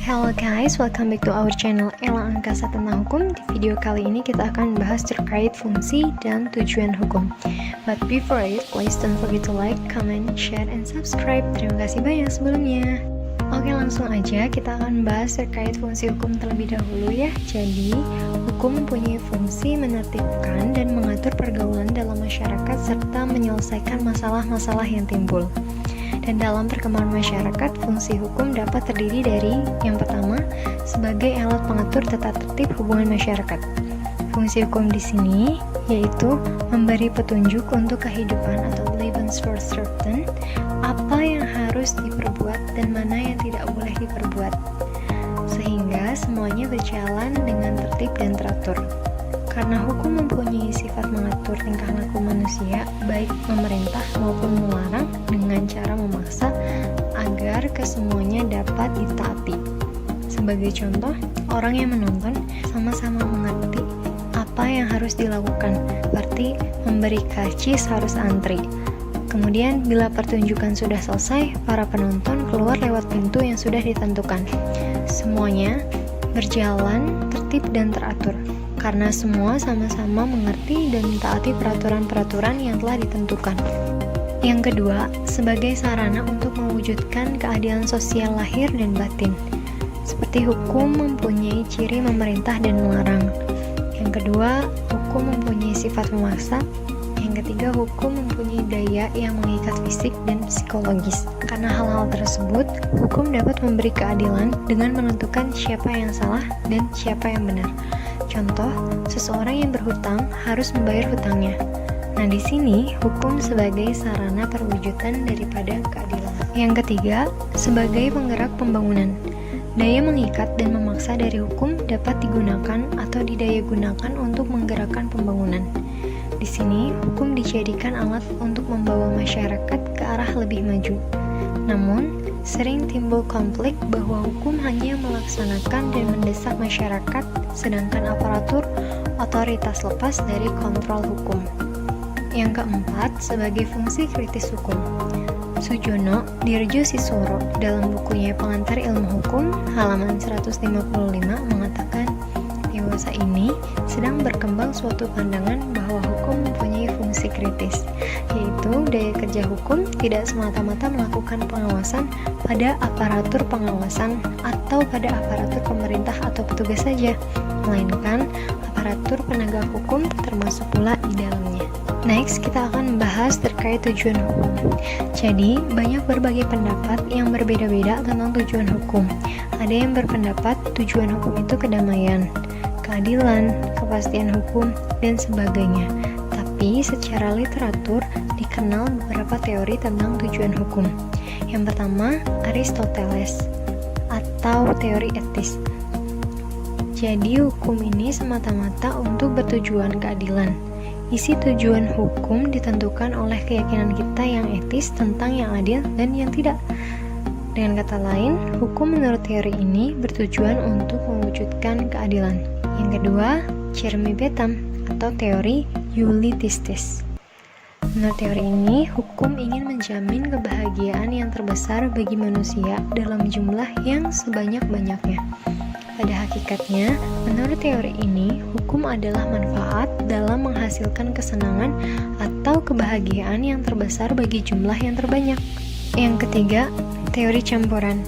Hello guys, welcome back to our channel Ella Angkasa tentang hukum. Di video kali ini kita akan membahas terkait fungsi dan tujuan hukum. But before it, please don't forget to like, comment, share, and subscribe. Terima kasih banyak sebelumnya. Oke, langsung aja kita akan membahas terkait fungsi hukum terlebih dahulu ya. Jadi, hukum mempunyai fungsi menertibkan dan mengatur pergaulan dalam masyarakat serta menyelesaikan masalah-masalah yang timbul. Dan dalam perkembangan masyarakat, fungsi hukum dapat terdiri dari yang pertama, sebagai alat pengatur tata tertib hubungan masyarakat. Fungsi hukum di sini yaitu memberi petunjuk untuk kehidupan atau Lebensvorschriften, apa yang harus diperbuat dan mana yang tidak boleh diperbuat, sehingga semuanya berjalan dengan tertib dan teratur. Karena hukum mempunyai sifat mengatur tingkah laku manusia, baik pemerintah maupun melarang dengan cara memaksa agar kesemuanya dapat ditaati. Sebagai contoh, orang yang menonton sama-sama mengerti apa yang harus dilakukan, seperti memberi karcis harus antri. Kemudian, bila pertunjukan sudah selesai, para penonton keluar lewat pintu yang sudah ditentukan. Semuanya berjalan tertib dan teratur, karena semua sama-sama mengerti dan mentaati peraturan-peraturan yang telah ditentukan. Yang kedua, sebagai sarana untuk mewujudkan keadilan sosial lahir dan batin. Seperti hukum mempunyai ciri memerintah dan melarang. Yang kedua, hukum mempunyai sifat memaksa. Yang ketiga, hukum mempunyai daya yang mengikat fisik dan psikologis. Karena hal-hal tersebut, hukum dapat memberi keadilan dengan menentukan siapa yang salah dan siapa yang benar. Contoh, seseorang yang berhutang harus membayar hutangnya. Nah, di sini hukum sebagai sarana perwujudan daripada keadilan. Yang ketiga, sebagai penggerak pembangunan. Daya mengikat dan memaksa dari hukum dapat digunakan atau didayagunakan untuk menggerakkan pembangunan. Di sini, hukum dijadikan alat untuk membawa masyarakat ke arah lebih maju. Namun, sering timbul konflik bahwa hukum hanya melaksanakan dan mendesak masyarakat, sedangkan aparatur otoritas lepas dari kontrol hukum. Yang keempat, sebagai fungsi kritis hukum. Sujono Dirjosisworo dalam bukunya Pengantar Ilmu Hukum halaman 155 mengatakan, dewasa ini sedang berkembang suatu pandangan bahwa hukum mempunyai fungsi kritis, yaitu daya kerja hukum tidak semata-mata melakukan pengawasan pada aparatur pengawasan atau pada aparatur pemerintah atau petugas saja, melainkan aparatur penegak hukum termasuk pula di dalamnya. Next, kita akan membahas terkait tujuan hukum. Jadi, banyak berbagai pendapat yang berbeda-beda tentang tujuan hukum. Ada yang berpendapat tujuan hukum itu kedamaian, keadilan, kepastian hukum, dan sebagainya. Tapi secara literatur dikenal beberapa teori tentang tujuan hukum. Yang pertama, Aristoteles atau teori etis. Jadi hukum ini semata-mata untuk bertujuan keadilan. Isi tujuan hukum ditentukan oleh keyakinan kita yang etis tentang yang adil dan yang tidak. Dengan kata lain, hukum menurut teori ini bertujuan untuk mewujudkan keadilan. Yang kedua, Jeremy Bentham atau teori Eulytistis. Menurut teori ini, hukum ingin menjamin kebahagiaan yang terbesar bagi manusia dalam jumlah yang sebanyak-banyaknya. Pada hakikatnya, menurut teori ini, hukum adalah manfaat dalam menghasilkan kesenangan atau kebahagiaan yang terbesar bagi jumlah yang terbanyak. Yang ketiga, teori campuran.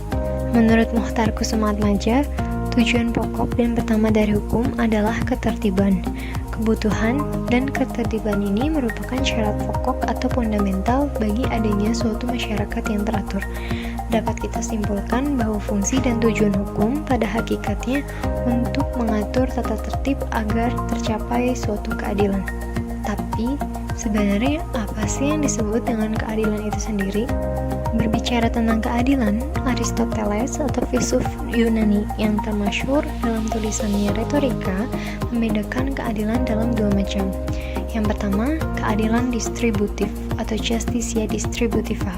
Menurut Muhtar Kusumaatmadja, tujuan pokok dan pertama dari hukum adalah ketertiban. Kebutuhan dan ketertiban ini merupakan syarat pokok atau fundamental bagi adanya suatu masyarakat yang teratur. Dapat kita simpulkan bahwa fungsi dan tujuan hukum pada hakikatnya untuk mengatur tata tertib agar tercapai suatu keadilan. Tapi, sebenarnya apa sih yang disebut dengan keadilan itu sendiri? Berbicara tentang keadilan, Aristoteles atau filsuf Yunani yang termasyhur dalam tulisannya Retorika membedakan keadilan dalam dua macam. Yang pertama, keadilan distributif atau justitia distributiva.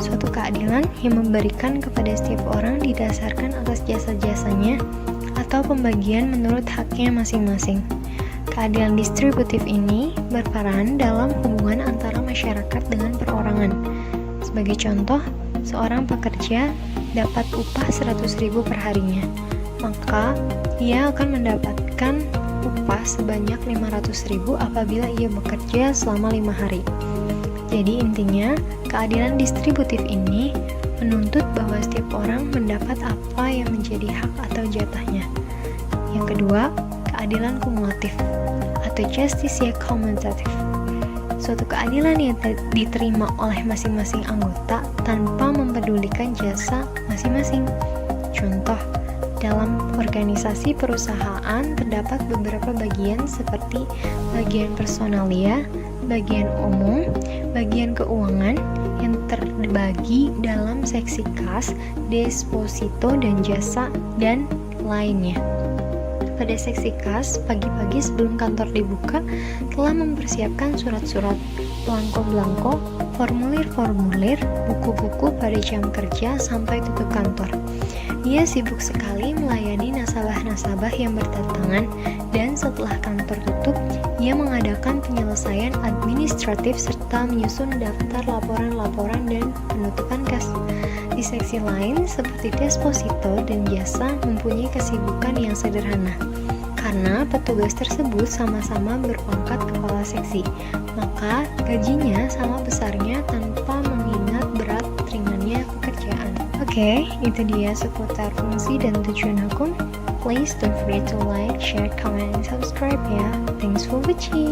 Suatu keadilan yang memberikan kepada setiap orang didasarkan atas jasa-jasanya atau pembagian menurut haknya masing-masing. Keadilan distributif ini berperan dalam hubungan antara masyarakat dengan perorangan. Sebagai contoh, seorang pekerja dapat upah 100.000 per harinya, maka ia akan mendapatkan upah sebanyak 500.000 apabila ia bekerja selama 5 hari. Jadi intinya, keadilan distributif ini menuntut bahwa setiap orang mendapat apa yang menjadi hak atau jatahnya. Yang kedua, keadilan kumulatif atau justitia cumulative. Suatu keadilan yang diterima oleh masing-masing anggota tanpa mempedulikan jasa masing-masing. Contoh, dalam organisasi perusahaan terdapat beberapa bagian seperti bagian personalia, bagian umum, bagian keuangan yang terbagi dalam seksi kas, deposito dan jasa, dan lainnya. Pada seksi kas, pagi-pagi sebelum kantor dibuka, telah mempersiapkan surat-surat, belangko-belangko, formulir-formulir, buku-buku pada jam kerja sampai tutup kantor. Ia sibuk sekali melayani nasabah-nasabah yang berdatangan, dan setelah kantor tutup, ia mengadakan penyelesaian administratif serta menyusun daftar laporan-laporan dan penutupan kas. Di seksi lain, seperti deposito dan jasa, mempunyai kesibukan yang sederhana. Karena petugas tersebut sama-sama berpangkat kepala seksi, maka gajinya sama besarnya tanpa mengingat berat ringannya pekerjaan. Oke, itu dia seputar fungsi dan tujuan hukum. Please don't forget to like, share, comment, and subscribe ya. Thanks for watching.